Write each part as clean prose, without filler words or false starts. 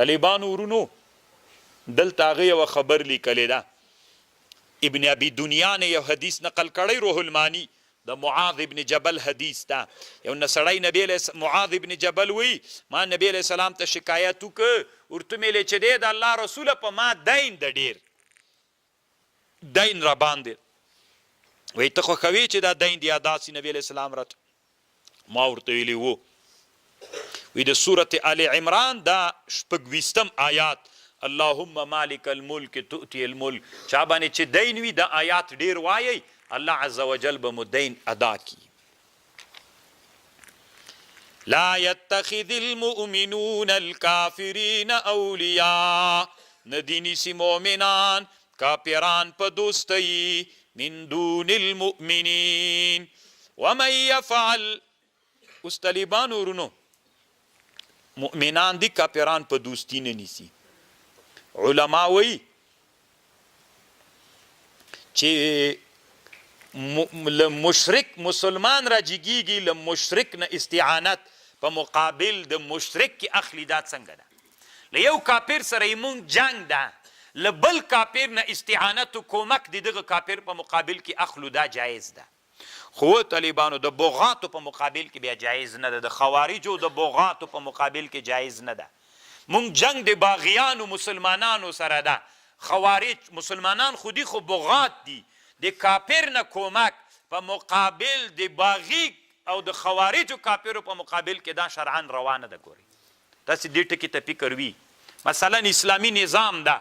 طالبانو ورونو دلته هغه یوه خبر لیکلی ده. ابن ابي دنیا نه یو حدیث نقل کړی روح المانی د معاذ ابن جبل حدیث ته. یو نسړی نبی معاذ ابن جبل وی ما نبی علیہ السلام ته شکایت وکړ ورته مې چې دی د الله رسوله په ما دین د ډیر دین را باندې وی ته خوښوي چې دا دین دی داسې نبی علیہ السلام راته ما ورته ویلي وو وی د سورت آل عمران دا 26 آیات اللهم مالک الملک تؤتی الملک چا باندې چې دین وي د آیات ډیر وایي الله عز وجل به مو دین ادا کی. لا يتخذ المؤمنون الكافرين اولیاء ندی نیسی مؤمنان کافران په دوستی من دون المؤمنین ومن يفعل. اوس طالبان ورونو مؤمنان دی کافران په دوستی نه نیسی. علما وی چې مشرک مسلمان را جګیږي له مشرک نه استعانت په مقابل د مشرک کې اخلي دا څنګه ده؟ له یو کافر سره یې مونږ جنگ ده له بل کافر نه استعانت و کومک د دغه کافر په مقابل کې اخلو دا جایز ده. خو طالبانو د بغاتو په مقابل کې بیا جایز نه ده، د خوارجو د بغاتو په مقابل کې جایز نه ده. مونږ جنگ د باغیانو مسلمانانو سره ده. خوارج مسلمانان خودی خو بغات دي، د کافر نه کومک په مقابل د باغی او د خوارجو کافرو په مقابل کې دا شرعاً روانه ده. ګوري تاسې دې ټکي ته فکر وي. مثلا اسلامي نظام ده،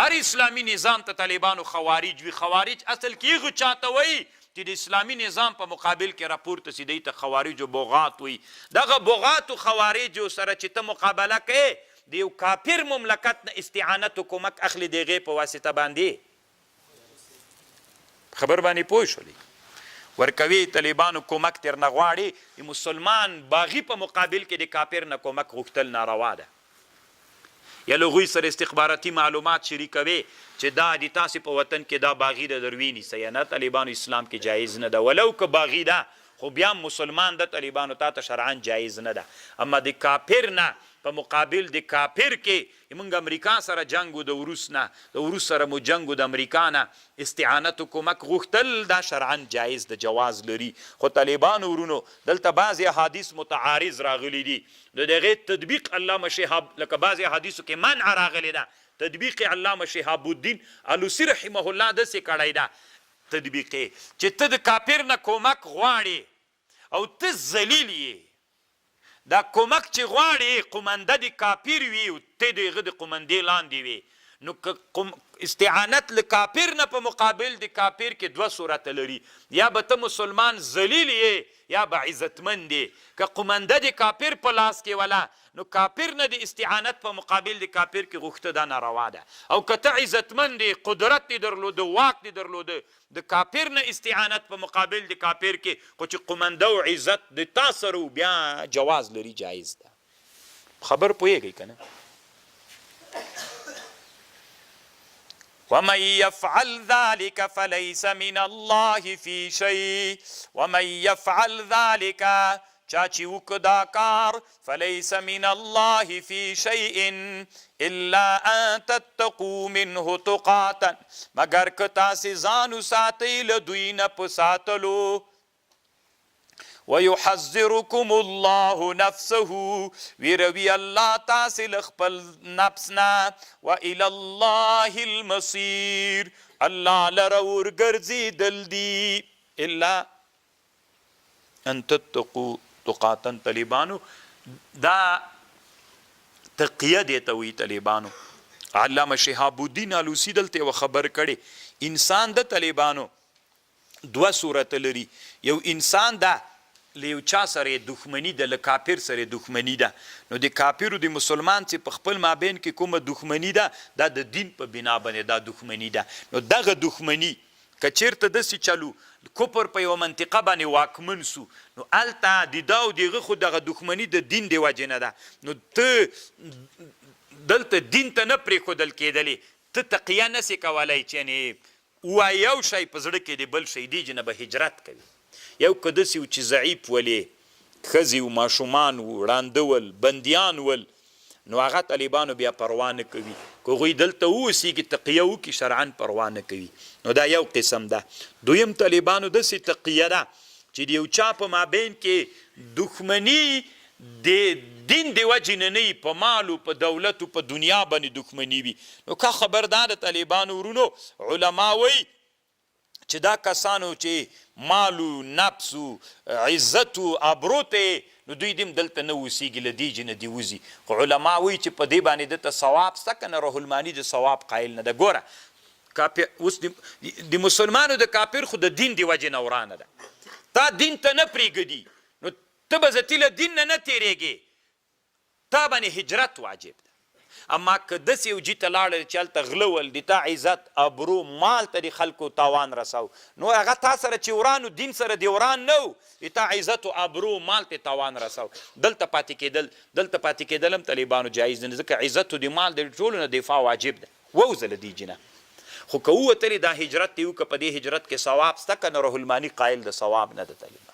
هر اسلامي نظام ته طالبانو خوارج وي. خوارج اصل کې هغه چاته وایي چې د اسلامي نظام په مقابل کې راپورته سي دی ته خوارج او بغات وي. دغه بغات او خوارجو سره چې ته مقابله کوې د یو کافر مملکت نه استعانت و کومک اخلي د هغې په واسطه باندې. خبر باندې پوه شولې؟ ورکوي طالبانو کومک ترنه غواړي د مسلمان باغي په مقابل کې د کافر نه کومک غوښتل ناروا ده. یا له هغوی سره استخباراتي معلومات شریکوي چې دا د تاسې په وطن کې دا باغي ده در وینیسئ. نه طالبانو اسلام کې جایز نه ده، ولو که باغي ده خو بیا مسلمان ده طالبانو تا ته شرعاً جایز نه ده. اما د کافر نه په مقابل د کافر کې موږ امریکا سره جنګ و، د وروس نه د وروس سره مو جنګ و، د امریکا نه استعانت و کومک غوښتل دا شرعاً جایز د جواز لري. خو طالبانو ورونو دلته بعضې احادیث متعارض راغلی دي، د هغې تطبیق علامه شهاب لکه بعضې احادیثو کې منع راغلی ده، تطبیق علامه شهاب الدین الوسی رحمه الله داسې کړی ده تطبیق چې ته د کافر نه کومک غواړې او ته ذلیل یې، دا کومک چې غواړې قومنده د کافر وي او ته د هغه د قومندې لاندې وي، نو استعانت له کافر نه په مقابل د کافر کې دوه صورته لري. یا به ته مسلمان ذلیل یې یا به عزتمند یې. که قومنده د کافر په لاس کې ولا نو کافر نه د استعانت په مقابل د کافر کې غوښته دا ناروا ده. او که ته عزتمند یې، قدرت دې درلوده، واک دې درلوده، د کافر نه استعانت په مقابل د کافر کې خو چې قومنده او عزت د تا سره بیا جواز لري، جایز ده. خبر پوهېږئ که نه؟ ومن يفعل ذلك فليس من الله في شيء. ومن يفعل ذلك چا چې وکړه دا کار فليس من الله في شيء الا ان تتقوا منه تقاتا، مگر که تاسې ځان وساتئ له دوی نه په ساتلو. ويحذركم الله نفسه، ویروي الله تاسې له خپل نفس نه. والى الله المصير، الله لره ورګرځېدل دي. الا ان تتقوا تقاتا. طالبانو دا تقیه دی ته وایي. طالبانو علامه شهاب الدین الوسی دلته یوه خبر کړې، انسان د طالبانو دوه صورته لري. یو انسان ده له یو چا سره دښمني ده، له کافر سره دښمني ده. نو د کافرو د مسلمان چې په خپل مابین کې کومه دښمني ده دا د دین په بنا باندې دا دښمني ده. نو دغه دښمني که چېرته داسې چلو کفر په یوه منطقه باندې واکمن سو، نو هلته د دا او د هغه خو دغه دښمني د دین د وجې نه ده. نو ته دلته دین ته نه پرېښودل کېدلې، ته تقیه نسې کولی چې یعنې ووایي یو شی په زړه کې د بل شی دې جنه به هجرت کوي. یو که داسې و چې ضعیف ولې ښځې و، ماشومان و، ړانده ول، بندیان ول، نو هغه طالبانو بیا پروا نه کوي که هغوی دلته واوسېږي تقیه وکړي شرعن پروا نه کوي. نو دا یو قسم ده. دویم طالبانو داسې تقیه ده چې د یو چا په مابین کې دښمني د دین د وجې نه نه په مالو په دولتو په دنیا باندې دښمني وي. نو که خبردار د طالبانو ورونو علما وایي چې دا کسانو چې مالو نفسو عزتو ابرو ته نو دوی دیم دلته نه اوسېږي له دې جې نه دې وځي. خو علما وایي چې په دې باندې دته ثواب شته که نه روح الماني د ثواب قایل نه ده. ګوره اوس د مسلمانو د کافر خو د دین د وجې نه ورانه ده. تا دین ته نه پرېږدي نو ته به زتي له دین نه تېرېږې، تا باندې هجرت واجب ده. اما که داسې یو جي ته لاړل چې هلته غله ول د تا عزت ابرو مال ته د خلکو تاوان رسو نو هغه تا سره چې ورانو دین سره د وران نه و د تا عزت و ابرو مال ته تاوان رسو. دلته پاتې کېدل هم طالبانو جایز نه ځکه عزت و د مال د ټولو نه دفاع واجب ده. ووځه له دې جنه. خو که ووتلې دا هجرت دې وکړه په دې هجرت کې ثواب شته که نه روح الماني قایل د ثواب نه ده طالب.